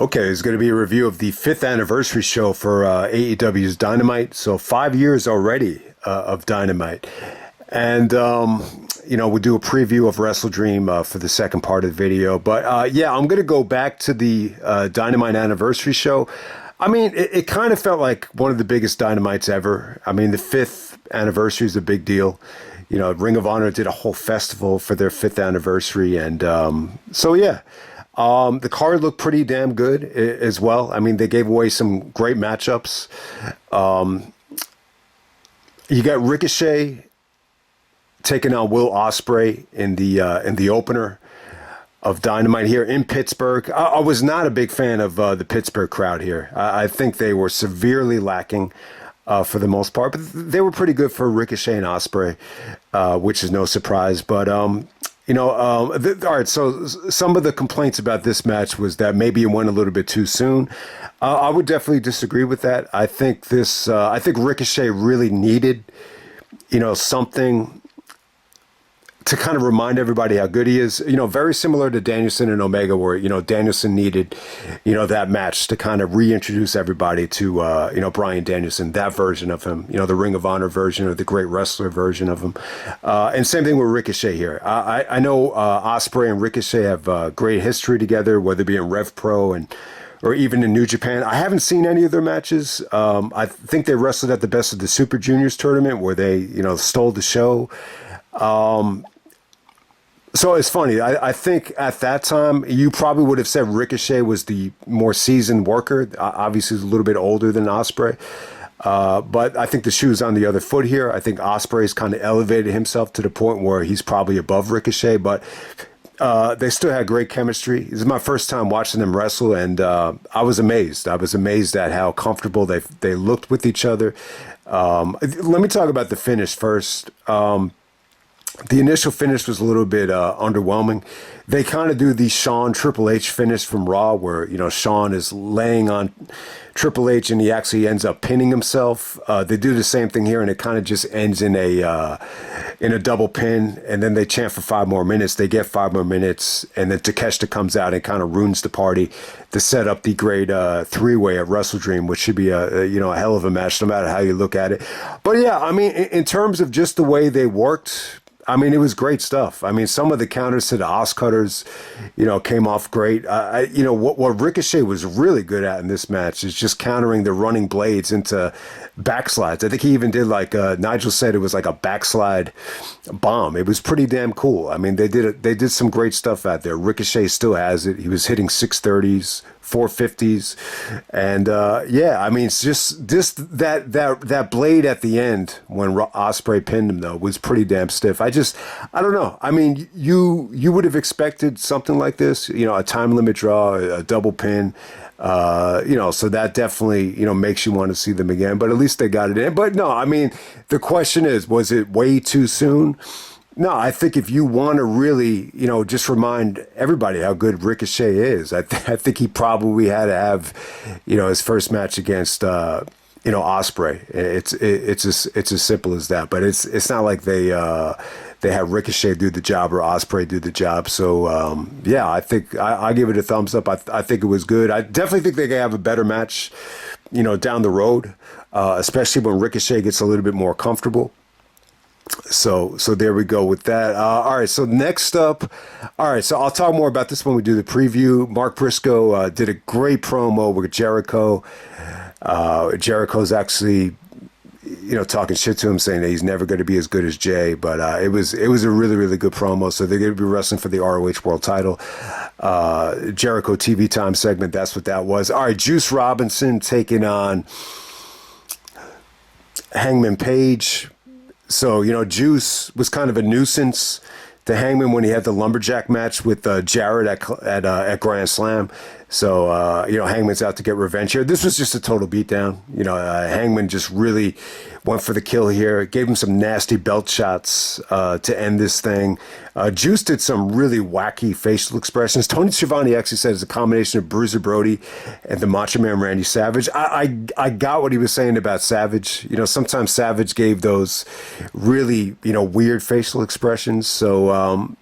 Okay, it's going to be a review of the 5th anniversary show for AEW's Dynamite. So 5 years already of Dynamite. And, we'll do a preview of Wrestledream for the second part of the video. But, yeah, I'm going to go back to the Dynamite anniversary show. I mean, it kind of felt like one of the biggest Dynamites ever. I mean, the 5th anniversary is a big deal. You know, Ring of Honor did a whole festival for their 5th anniversary. And so, yeah. The card looked pretty damn good as well. I mean, they gave away some great matchups. You got Ricochet taking on Will Ospreay in the opener of Dynamite here in Pittsburgh. I was not a big fan of the Pittsburgh crowd here. I think they were severely lacking for the most part, but they were pretty good for Ricochet and Ospreay, which is no surprise. But all right, so some of the complaints about this match was that maybe it went a little bit too soon. I would definitely disagree with that. I think Ricochet really needed, something to kind of remind everybody how good he is. Very similar to Danielson and Omega, where, Danielson needed, that match to kind of reintroduce everybody to, Bryan Danielson, that version of him, the Ring of Honor version or the great wrestler version of him. And same thing with Ricochet here. I know Ospreay and Ricochet have great history together, whether it be in Rev Pro or even in New Japan. I haven't seen any of their matches. I think they wrestled at the Best of the Super Juniors tournament where they, stole the show. So it's funny. I think at that time, you probably would have said Ricochet was the more seasoned worker. Obviously, he's a little bit older than Ospreay. But I think the shoe's on the other foot here. I think Ospreay's kind of elevated himself to the point where he's probably above Ricochet. But they still had great chemistry. This is my first time watching them wrestle, and I was amazed. I was amazed at how comfortable they looked with each other. Let me talk about the finish first. The initial finish was a little bit underwhelming. They kind of do the Shawn Triple H finish from Raw where, Shawn is laying on Triple H and he actually ends up pinning himself. They do the same thing here and it kind of just ends in a double pin, and then they chant for 5 more minutes. They get 5 more minutes, and then Takeshita comes out and kind of ruins the party to set up the great 3-way at Wrestledream, which should be a hell of a match no matter how you look at it. But yeah, I mean, in terms of just the way they worked, I mean, it was great stuff. I mean, some of the counters to the Os Cutters, came off great. What Ricochet was really good at in this match is just countering the running blades into backslides. I think he even did Nigel said it was like a backslide bomb. It was pretty damn cool. I mean, they did some great stuff out there. Ricochet still has it. He was hitting 630s. 450s, and I mean, it's just that blade at the end when Ospreay pinned him though was pretty damn stiff. I don't know. I mean, you would have expected something like this, a time limit draw, a double pin, so that definitely makes you want to see them again. But at least they got it in. But no, I mean, the question is, was it way too soon? No, I think if you want to really, just remind everybody how good Ricochet is, I think he probably had to have, his first match against, Ospreay. It's as simple as that. But it's not like they have Ricochet do the job or Ospreay do the job. So I think I give it a thumbs up. I think it was good. I definitely think they can have a better match, down the road, especially when Ricochet gets a little bit more comfortable. So there we go with that. All right, so next up, so I'll talk more about this when we do the preview. Mark Briscoe did a great promo with Jericho. Jericho's actually, talking shit to him, saying that he's never going to be as good as Jay. But it was a really, really good promo. So they're going to be wrestling for the ROH World Title. Jericho TV Time segment, that's what that was. All right, Juice Robinson taking on Hangman Page. So, Juice was kind of a nuisance to Hangman when he had the lumberjack match with Jarrett at Grand Slam. So, Hangman's out to get revenge here. This was just a total beatdown. Hangman just really went for the kill here. Gave him some nasty belt shots to end this thing. Juice did some really wacky facial expressions. Tony Schiavone actually said it's a combination of Bruiser Brody and the Macho Man Randy Savage. I got what he was saying about Savage. Sometimes Savage gave those really, weird facial expressions. So,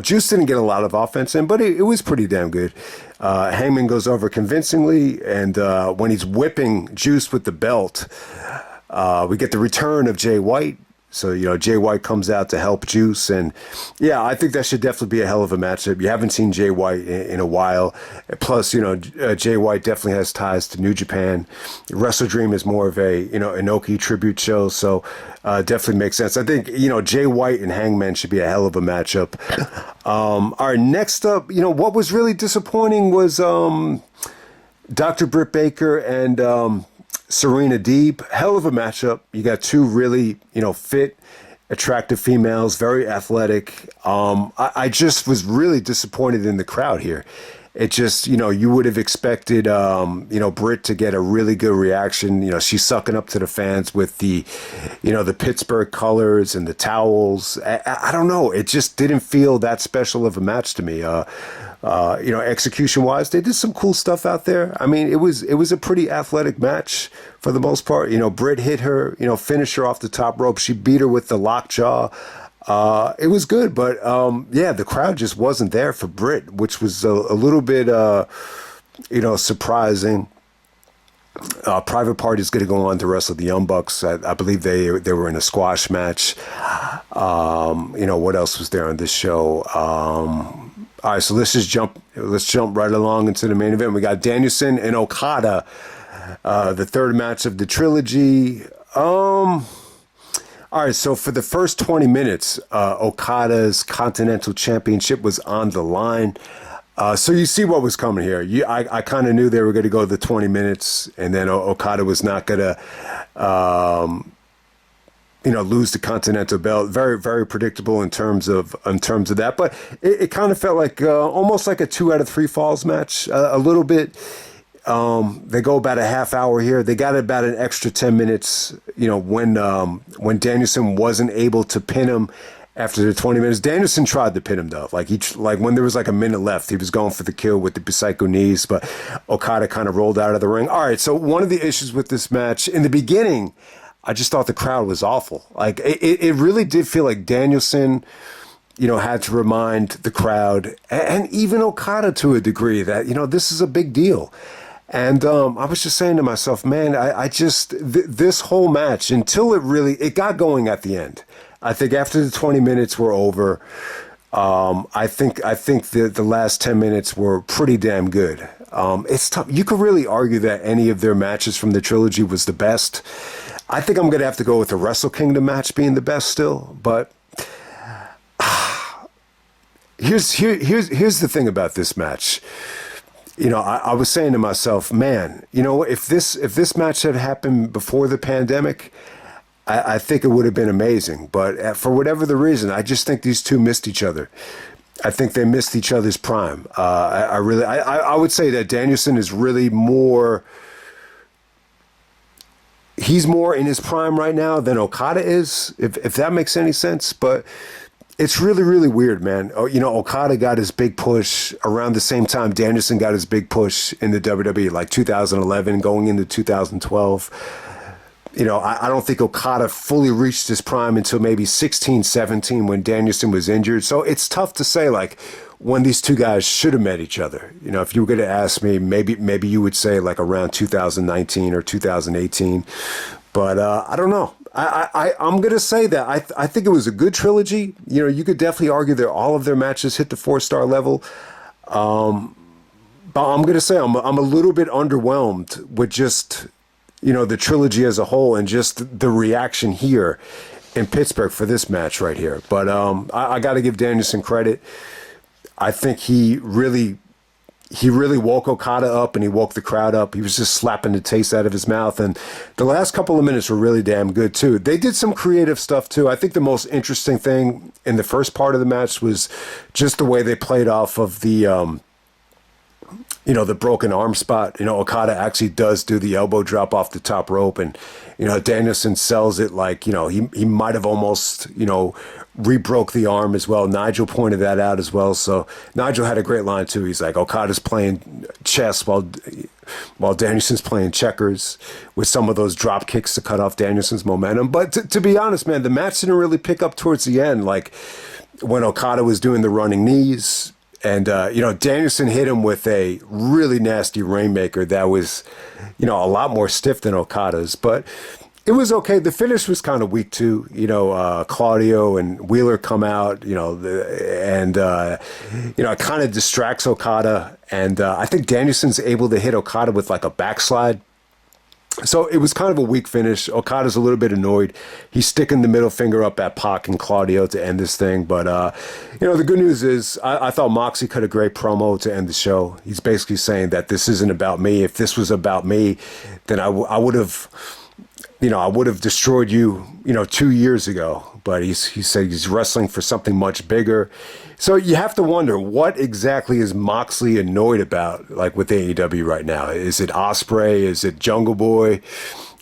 Juice didn't get a lot of offense in, but it was pretty damn good. Hangman goes over convincingly, and when he's whipping Juice with the belt, we get the return of Jay White. So, Jay White comes out to help Juice. And, yeah, I think that should definitely be a hell of a matchup. You haven't seen Jay White in a while. Plus, Jay White definitely has ties to New Japan. Wrestledream is more of a, Inoki tribute show. So, definitely makes sense. I think, Jay White and Hangman should be a hell of a matchup. All right, next up, what was really disappointing was Dr. Britt Baker and Serena Deeb. Hell of a matchup. You got two really, fit, attractive females, very athletic. I just was really disappointed in the crowd here. It just, you would have expected, Britt to get a really good reaction. She's sucking up to the fans with the, the Pittsburgh colors and the towels. I don't know. It just didn't feel that special of a match to me. Execution wise, they did some cool stuff out there. I mean, it was a pretty athletic match for the most part. Britt hit her, finished her off the top rope. She beat her with the lockjaw. It was good, but the crowd just wasn't there for Britt, which was a little bit, surprising. Private Party's going to go on to wrestle the Young Bucks. I believe they were in a squash match. What else was there on this show? All right, so let's jump right along into the main event. We got Danielson and Okada, the third match of the trilogy. All right, so for the first 20 minutes, Okada's Continental Championship was on the line. So you see what was coming here. I kind of knew they were going to go the 20 minutes, and then Okada was not going to, lose the Continental belt. Very, very predictable in terms of that. But it kind of felt like almost like a 2 out of 3 falls match. A little bit. They go about a half hour here. They got about an extra 10 minutes. When Danielson wasn't able to pin him after the 20 minutes. Danielson tried to pin him though. Like when there was like a minute left, he was going for the kill with the psycho knees, but Okada kind of rolled out of the ring. All right. So one of the issues with this match in the beginning, I just thought the crowd was awful. Like it really did feel like Danielson, had to remind the crowd and even Okada to a degree that, this is a big deal. And I was just saying to myself, man, this whole match until it got going at the end. I think after the 20 minutes were over, I think the last 10 minutes were pretty damn good. It's tough. You could really argue that any of their matches from the trilogy was the best. I think I'm going to have to go with the Wrestle Kingdom match being the best still. But here's the thing about this match. I was saying to myself, man, if this match had happened before the pandemic, I think it would have been amazing. But for whatever the reason, I just think these two missed each other. I think they missed each other's prime. I would say that Danielson is really more. He's more in his prime right now than Okada is, if that makes any sense. But it's really, really weird, man. Okada got his big push around the same time Danielson got his big push in the WWE, like 2011, going into 2012. I don't think Okada fully reached his prime until maybe 16, 17 when Danielson was injured. So it's tough to say, like, when these two guys should have met each other. If you were going to ask me, maybe you would say like around 2019 or 2018. But I don't know. I'm going to say that I think it was a good trilogy. You could definitely argue that all of their matches hit the 4-star level. But I'm going to say I'm a little bit underwhelmed with just, the trilogy as a whole and just the reaction here in Pittsburgh for this match right here. But I got to give Danielson credit. I think he really woke Okada up and he woke the crowd up. He was just slapping the taste out of his mouth. And the last couple of minutes were really damn good, too. They did some creative stuff, too. I think the most interesting thing in the first part of the match was just the way they played off of the broken arm spot. Okada actually does do the elbow drop off the top rope. And, Danielson sells it like, he might have almost, re-broke the arm as well. Nigel pointed that out as well. So Nigel had a great line too. He's like, Okada's playing chess while Danielson's playing checkers with some of those drop kicks to cut off Danielson's momentum. But to be honest, man, the match didn't really pick up towards the end. Like, when Okada was doing the running knees. And, Danielson hit him with a really nasty Rainmaker that was, a lot more stiff than Okada's. But it was okay. The finish was kind of weak, too. Claudio and Wheeler come out, it kind of distracts Okada. And I think Danielson's able to hit Okada with like a backslide. So it was kind of a weak finish. Okada's a little bit annoyed. He's sticking the middle finger up at Pac and Claudio to end this thing. But, the good news is I thought Moxley cut a great promo to end the show. He's basically saying that this isn't about me. If this was about me, then I would have, I would have destroyed you, 2 years ago. But he said he's wrestling for something much bigger. So you have to wonder, what exactly is Moxley annoyed about, like with AEW right now? Is it Ospreay? Is it Jungle Boy?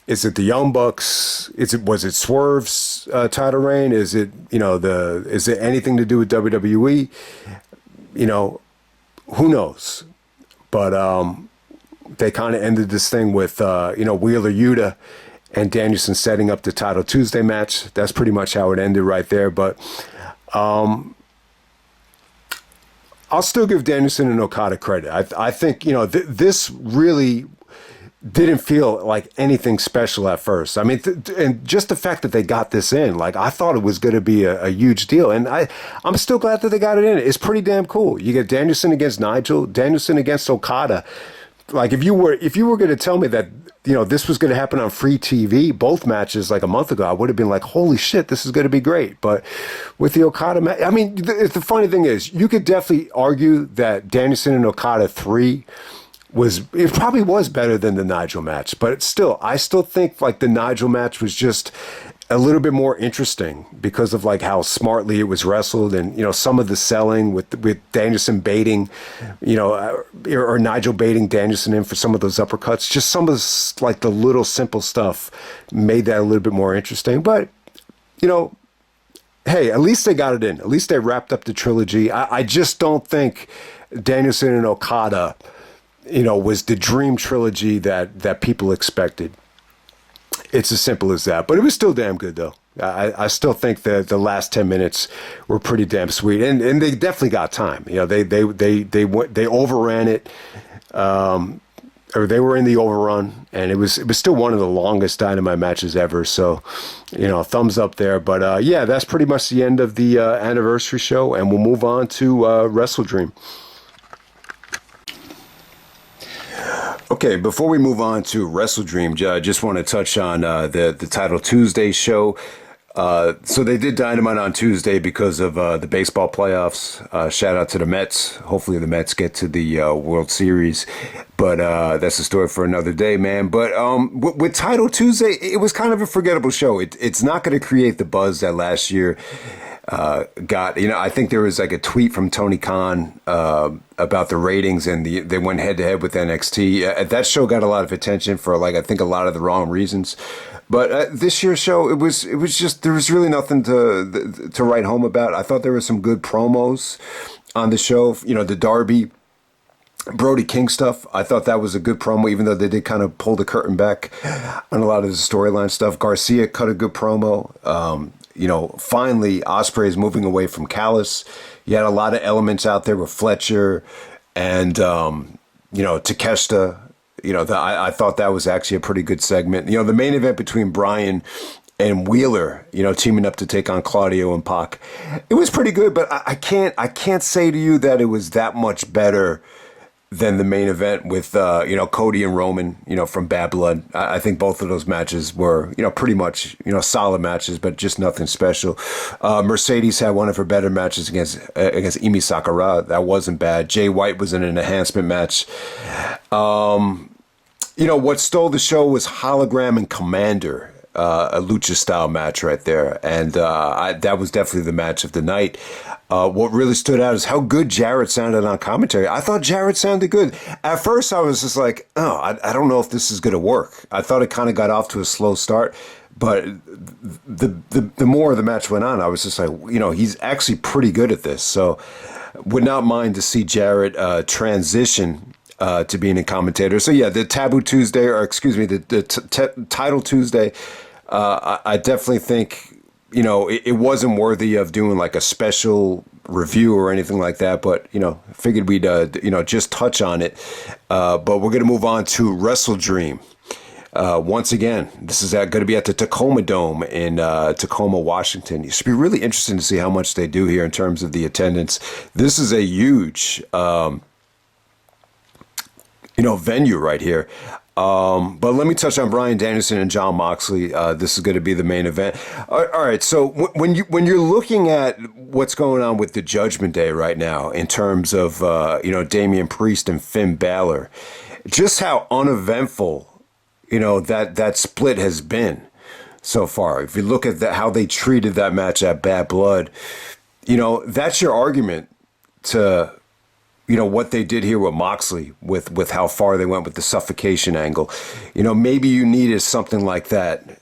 Is it the Young Bucks? Was it Swerve's title reign? Is it is it anything to do with WWE? Who knows? But they kind of ended this thing with Wheeler Yuta and Danielson setting up the Title Tuesday match. That's pretty much how it ended right there. But I'll still give Danielson and Okada credit. I think, this really didn't feel like anything special at first. I mean, and just the fact that they got this in, like, I thought it was going to be a huge deal. And I'm still glad that they got it in. It's pretty damn cool. You get Danielson against Nigel, Danielson against Okada. Like, if you were going to tell me that, this was going to happen on free TV, both matches like a month ago, I would have been like, holy shit, this is going to be great. But with the Okada match, I mean, the funny thing is, you could definitely argue that Danielson and Okada 3 it probably was better than the Nigel match. But I still think like the Nigel match was just a little bit more interesting because of like how smartly it was wrestled, and some of the selling with Danielson baiting, or Nigel baiting Danielson in for some of those uppercuts. Just some of like the little simple stuff made that a little bit more interesting. But hey, at least they got it in. At least they wrapped up the trilogy. I just don't think Danielson and Okada, was the dream trilogy that people expected. It's as simple as that. But it was still damn good, though. I still think that the last 10 minutes were pretty damn sweet, and they definitely got time. They overran it, or they were in the overrun, and it was still one of the longest Dynamite matches ever. So, thumbs up there. But that's pretty much the end of the anniversary show, and we'll move on to Wrestledream. Okay, before we move on to Wrestledream, I just want to touch on the Title Tuesday show. So they did Dynamite on Tuesday because of the baseball playoffs. Shout out to the Mets. Hopefully the Mets get to the World Series. But that's a story for another day, man. But with Title Tuesday, it was kind of a forgettable show. It's not going to create the buzz that last year got. I think there was like a tweet from Tony Khan about the ratings, and they went head to head with NXT. That show got a lot of attention for I think a lot of the wrong reasons. But this year's show, it was just, there was really nothing to write home about. I thought there were some good promos on the show. The Darby, Brody King stuff, I thought that was a good promo, even though they did kind of pull the curtain back on a lot of the storyline stuff. Garcia cut a good promo. Finally, Ospreay is moving away from Callis. You had a lot of elements out there with Fletcher and, Takeshita. I thought that was actually a pretty good segment. The main event between Bryan and Wheeler, teaming up to take on Claudio and Pac, it was pretty good. But I can't say to you that it was that much better than the main event with Cody and Roman, from Bad Blood. I think both of those matches were pretty much solid matches, but just nothing special. Mercedes had one of her better matches against Emi Sakura. That wasn't bad. Jay White was in an enhancement match. What stole the show was Hologram and Commander, a lucha style match right there, and that was definitely the match of the night. What really stood out is how good Jarrett sounded on commentary. I thought Jarrett sounded good. At first, I was just like, I don't know if this is going to work. I thought it kind of got off to a slow start, but the more the match went on, I was just like, he's actually pretty good at this. So would not mind to see Jarrett transition to being a commentator. So yeah, the Taboo Tuesday, or excuse me, the Title Tuesday, I definitely think it wasn't worthy of doing like a special review or anything like that, but, figured we'd, just touch on it. But we're going to move on to Wrestledream. Once again, this is going to be at the Tacoma Dome in Tacoma, Washington. It should be really interesting to see how much they do here in terms of the attendance. This is a huge, venue right here. But let me touch on Bryan Danielson and Jon Moxley. This is going to be the main event. All right. So when you're looking at what's going on with the Judgment Day right now, in terms of Damian Priest and Finn Balor, just how uneventful that split has been so far. If you look at how they treated that match at Bad Blood, that's your argument to what they did here with Moxley, with how far they went with the suffocation angle. Maybe you needed something like that,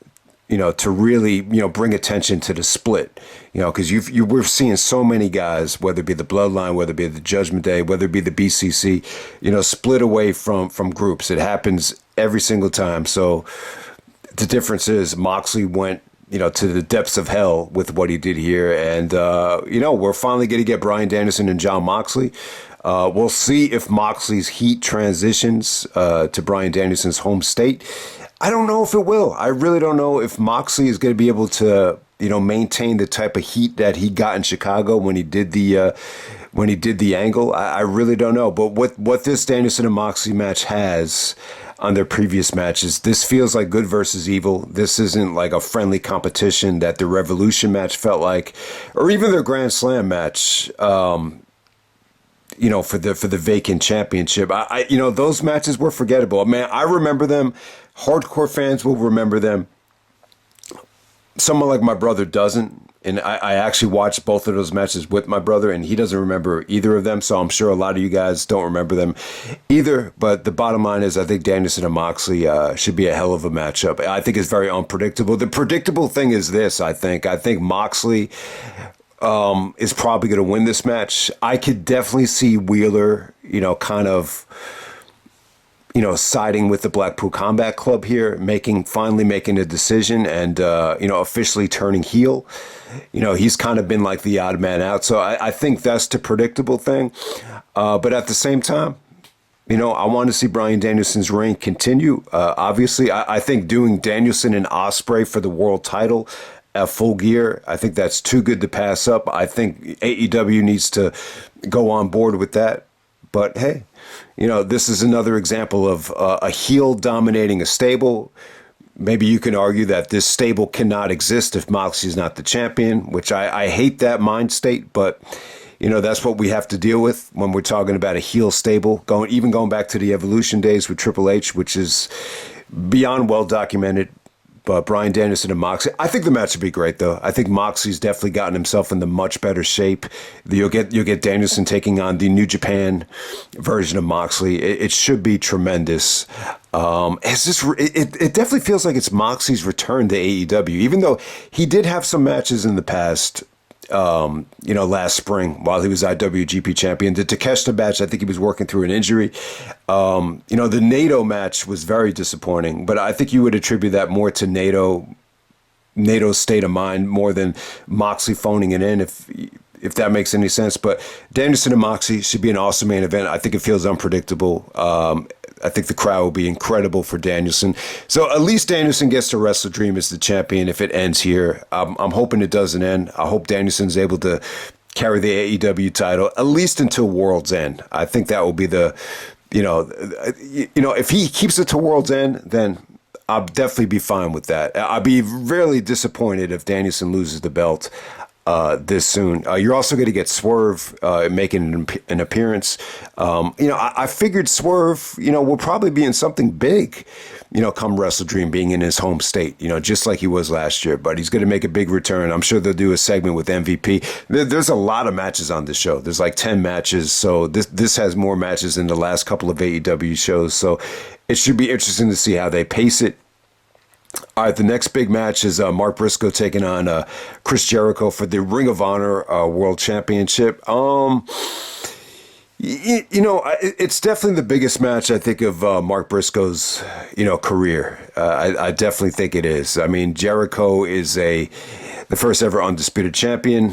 to really, bring attention to the split, because we're seeing so many guys, whether it be the Bloodline, whether it be the Judgment Day, whether it be the BCC, split away from groups. It happens every single time. So the difference is Moxley went, to the depths of hell with what he did here. And, we're finally going to get Bryan Danielson and Jon Moxley. We'll see if Moxley's heat transitions to Bryan Danielson's home state. I don't know if it will. I really don't know if Moxley is going to be able to, maintain the type of heat that he got in Chicago when he did the angle. I really don't know. But what this Danielson and Moxley match has on their previous matches, this feels like good versus evil. This isn't like a friendly competition that the Revolution match felt like, or even their Grand Slam match. For the vacant championship. Those matches were forgettable. Man, I remember them. Hardcore fans will remember them. Someone like my brother doesn't. And I actually watched both of those matches with my brother, and he doesn't remember either of them. So I'm sure a lot of you guys don't remember them either. But the bottom line is I think Danielson and Moxley should be a hell of a matchup. I think it's very unpredictable. The predictable thing is this, I think Moxley is probably going to win this match. I could definitely see Wheeler, kind of, siding with the Blackpool Combat Club here, finally making a decision and, officially turning heel. He's kind of been like the odd man out. So I think that's the predictable thing. But at the same time, I want to see Bryan Danielson's reign continue. Obviously, I think doing Danielson and Ospreay for the world title at Full Gear, I think that's too good to pass up. I think AEW needs to go on board with that. But hey, this is another example of a heel dominating a stable. Maybe you can argue that this stable cannot exist if Moxley's not the champion, which I hate that mind state, but that's what we have to deal with when we're talking about a heel stable. Going back to the Evolution days with Triple H, which is beyond well documented. But Bryan Danielson and Moxley, I think the match would be great, though. I think Moxley's definitely gotten himself into much better shape. You'll get Danielson taking on the New Japan version of Moxley. It should be tremendous. It definitely feels like it's Moxley's return to AEW, even though he did have some matches in the past. Last spring while he was IWGP champion. The Takeshita match, I think he was working through an injury. The NATO match was very disappointing, but I think you would attribute that more to NATO's state of mind more than Moxley phoning it in, if that makes any sense. But Danielson and Moxley should be an awesome main event. I think it feels unpredictable. I think the crowd will be incredible for Danielson. So at least Danielson gets to Wrestledream as the champion if it ends here. I'm hoping it doesn't end. I hope Danielson's able to carry the AEW title at least until World's End. I think that will be if he keeps it to World's End, then I'll definitely be fine with that. I'll be really disappointed if Danielson loses the belt this soon. You're also going to get Swerve making an appearance. I figured Swerve, will probably be in something big, come Wrestledream being in his home state, just like he was last year. But he's going to make a big return. I'm sure they'll do a segment with MVP. There's a lot of matches on this show. There's like 10 matches. So this has more matches than the last couple of AEW shows. So it should be interesting to see how they pace it. All right, the next big match is Mark Briscoe taking on Chris Jericho for the Ring of Honor World Championship. It's definitely the biggest match, I think, of Mark Briscoe's, career. I definitely think it is. I mean, Jericho is the first ever undisputed champion,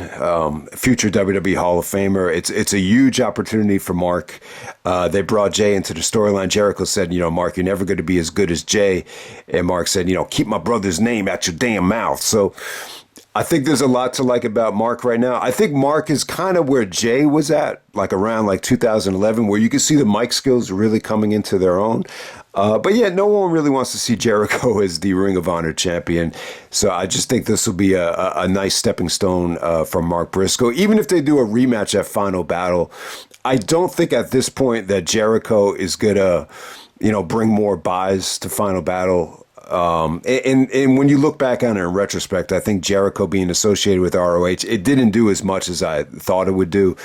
future WWE Hall of Famer. It's a huge opportunity for Mark. They brought Jay into the storyline. Jericho said, Mark, you're never going to be as good as Jay. And Mark said, keep my brother's name out your damn mouth. So I think there's a lot to like about Mark right now. I think Mark is kind of where Jay was at, like around 2011, where you can see the mic skills really coming into their own. But yeah, no one really wants to see Jericho as the Ring of Honor champion. So I just think this will be a nice stepping stone for Mark Briscoe. Even if they do a rematch at Final Battle, I don't think at this point that Jericho is going to, bring more buys to Final Battle. And when you look back on it in retrospect, I think Jericho being associated with ROH, it didn't do as much as I thought it would do.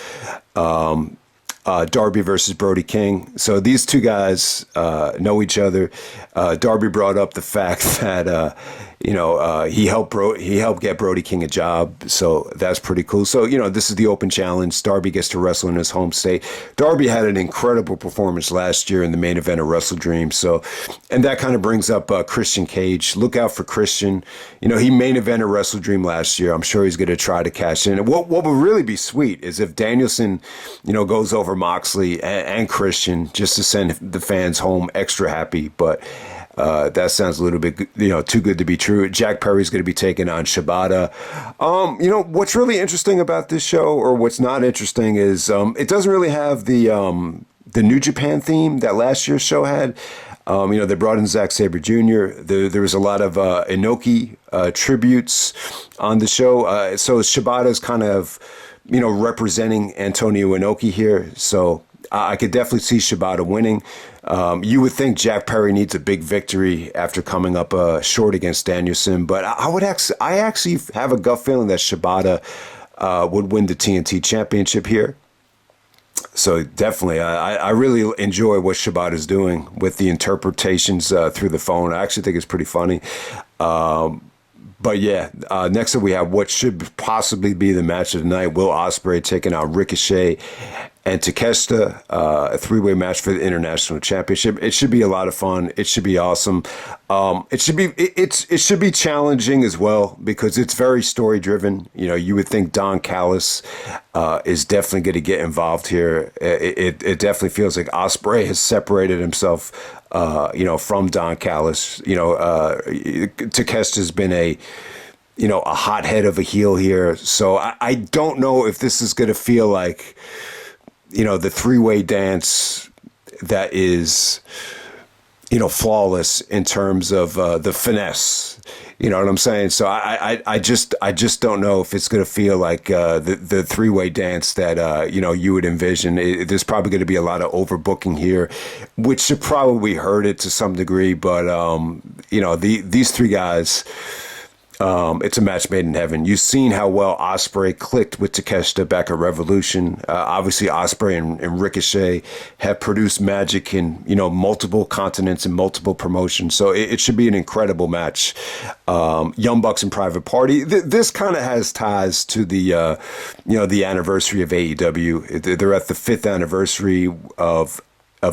Darby versus Brody King. So these two guys know each other. Darby brought up the fact that he helped get Brody King a job. So that's pretty cool. So this is the open challenge. Darby gets to wrestle in his home state. Darby had an incredible performance last year in the main event of Wrestledream. So, and that kind of brings up Christian Cage. Look out for Christian. He main evented Wrestledream last year. I'm sure he's going to try to cash in. What would really be sweet is if Danielson, goes over Moxley and Christian just to send the fans home extra happy. But that sounds a little bit, too good to be true. Jack Perry's going to be taking on Shibata. What's really interesting about this show, or what's not interesting, is it doesn't really have the New Japan theme that last year's show had. They brought in Zack Sabre Jr. There was a lot of Inoki tributes on the show. So Shibata's kind of, representing Antonio Inoki here. So I could definitely see Shibata winning. You would think Jack Perry needs a big victory after coming up short against Danielson, but I actually have a gut feeling that Shibata would win the TNT Championship here. So definitely, I really enjoy what Shibata's doing with the interpretations through the phone. I actually think it's pretty funny. But yeah, next up we have what should possibly be the match of the night. Will Ospreay taking out Ricochet and Takeshita, a three-way match for the International Championship. It should be a lot of fun. It should be awesome. It should be challenging as well because it's very story-driven. You would think Don Callis is definitely going to get involved here. It definitely feels like Ospreay has separated himself, from Don Callis. Takeshita's been a hothead of a heel here. So I don't know if this is going to feel like, the three-way dance that is, flawless in terms of the finesse. You know what I'm saying? So I just don't know if it's going to feel like the three-way dance that, you would envision. There's probably going to be a lot of overbooking here, which should probably hurt it to some degree. But, these three guys... it's a match made in heaven. You've seen how well Ospreay clicked with Takeshita back at Revolution. Obviously, Ospreay and Ricochet have produced magic in multiple continents and multiple promotions. So it should be an incredible match. Young Bucks and Private Party. This kind of has ties to the the anniversary of AEW. They're at the 5th anniversary of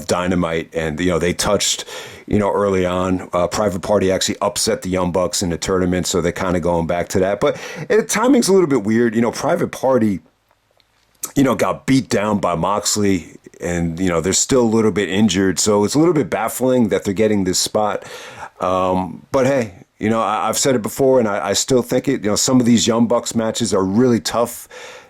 Dynamite, and they touched early on. Private Party actually upset the Young Bucks in the tournament, so they're kind of going back to that. But timing's a little bit weird. Private Party got beat down by Moxley, and they're still a little bit injured, so it's a little bit baffling that they're getting this spot. But hey, I've said it before, and I still think it. Some of these Young Bucks matches are really tough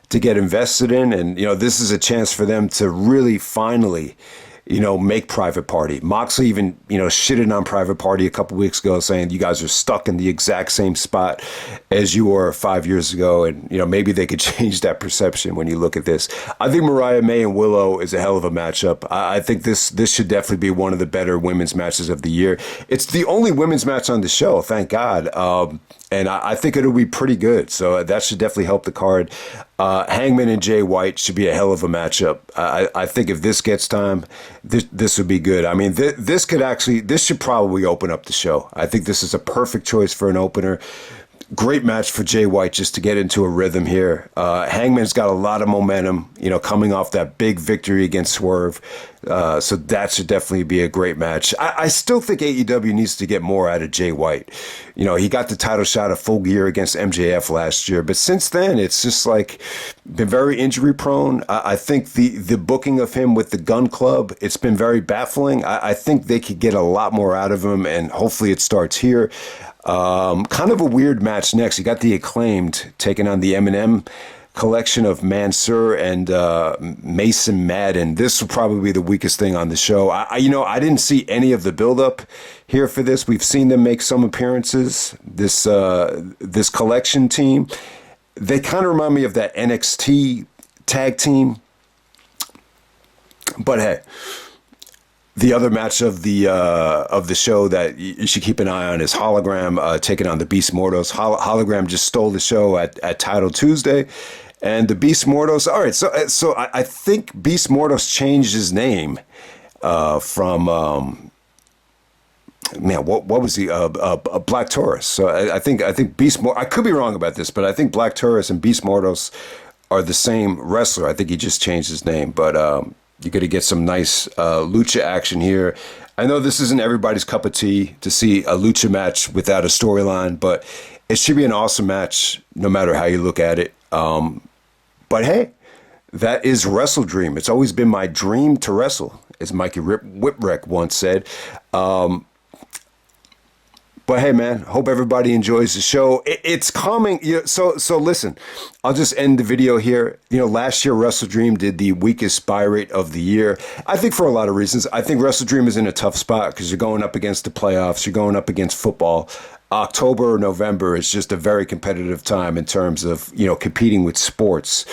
to get invested in, and this is a chance for them to really finally make Private Party. Moxley even, shitted on Private Party a couple weeks ago, saying you guys are stuck in the exact same spot as you were 5 years ago. And, maybe they could change that perception when you look at this. I think Mariah May and Willow is a hell of a matchup. I think this should definitely be one of the better women's matches of the year. It's the only women's match on the show, thank God. And I think it'll be pretty good. So that should definitely help the card. Hangman and Jay White should be a hell of a matchup. I think if this gets time, this would be good. I mean, this should probably open up the show. I think this is a perfect choice for an opener. Great match for Jay White just to get into a rhythm here. Hangman's got a lot of momentum, coming off that big victory against Swerve. So that should definitely be a great match. I still think AEW needs to get more out of Jay White. You know, he got the title shot at Full Gear against MJF last year, but since then it's just like been very injury prone. I think the booking of him with the Gun Club, it's been very baffling. I think they could get a lot more out of him, and hopefully it starts here. Kind of a weird match next. You got the Acclaimed taking on the MxM Collection of Mansoor and Mason Madden. This will probably be the weakest thing on the show. I didn't see any of the buildup here for this. We've seen them make some appearances. This collection team, they kind of remind me of that NXT tag team. But hey, the other match of the show that you should keep an eye on is Hologram taking on the Beast Mortos. Hologram just stole the show at Title Tuesday, and the Beast Mortos. All right, so I think Beast Mortos changed his name from what was he? Black Taurus. So I think Beast Mortos. I could be wrong about this, but I think Black Taurus and Beast Mortos are the same wrestler. I think he just changed his name, but you're going to get some nice lucha action here. I know this isn't everybody's cup of tea to see a lucha match without a storyline, but it should be an awesome match no matter how you look at it. But hey, that is Wrestledream. It's always been my dream to wrestle, as Mikey Whipwreck once said. But hey, man, hope everybody enjoys the show. It's coming. So listen, I'll just end the video here. Last year, Wrestledream did the weakest buy rate of the year. I think for a lot of reasons. I think Wrestledream is in a tough spot because you're going up against the playoffs. You're going up against football. October or November is just a very competitive time in terms of, competing with sports.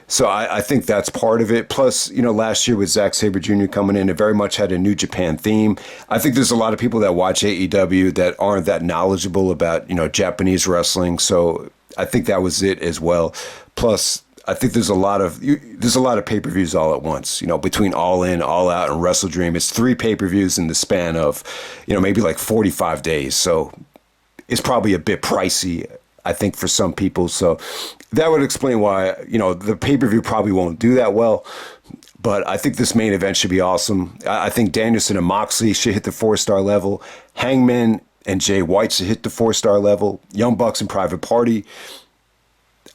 So I think that's part of it. Plus, last year with Zack Sabre Jr. coming in, it very much had a New Japan theme. I think there's a lot of people that watch AEW that aren't that knowledgeable about, Japanese wrestling. So I think that was it as well. Plus, I think there's a lot of pay-per-views all at once, between All In, All Out, and Wrestledream. It's 3 pay-per-views in the span of, maybe like 45 days. So it's probably a bit pricey, I think, for some people. So that would explain why, the pay-per-view probably won't do that well. But I think this main event should be awesome. I think Danielson and Moxley should hit the 4-star level. Hangman and Jay White should hit the 4-star level. Young Bucks and Private Party,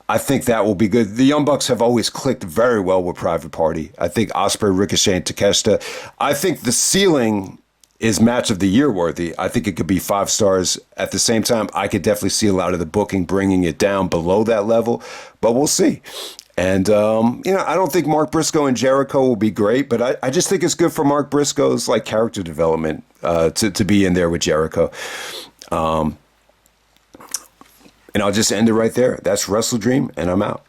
I think that will be good. The Young Bucks have always clicked very well with Private Party. I think Ospreay, Ricochet, and Takeshita. I think the ceiling is match of the year worthy. I think it could be 5 stars. At the same time, I could definitely see a lot of the booking bringing it down below that level, but we'll see. And, I don't think Mark Briscoe and Jericho will be great, but I just think it's good for Mark Briscoe's character development to be in there with Jericho. And I'll just end it right there. That's Wrestledream, and I'm out.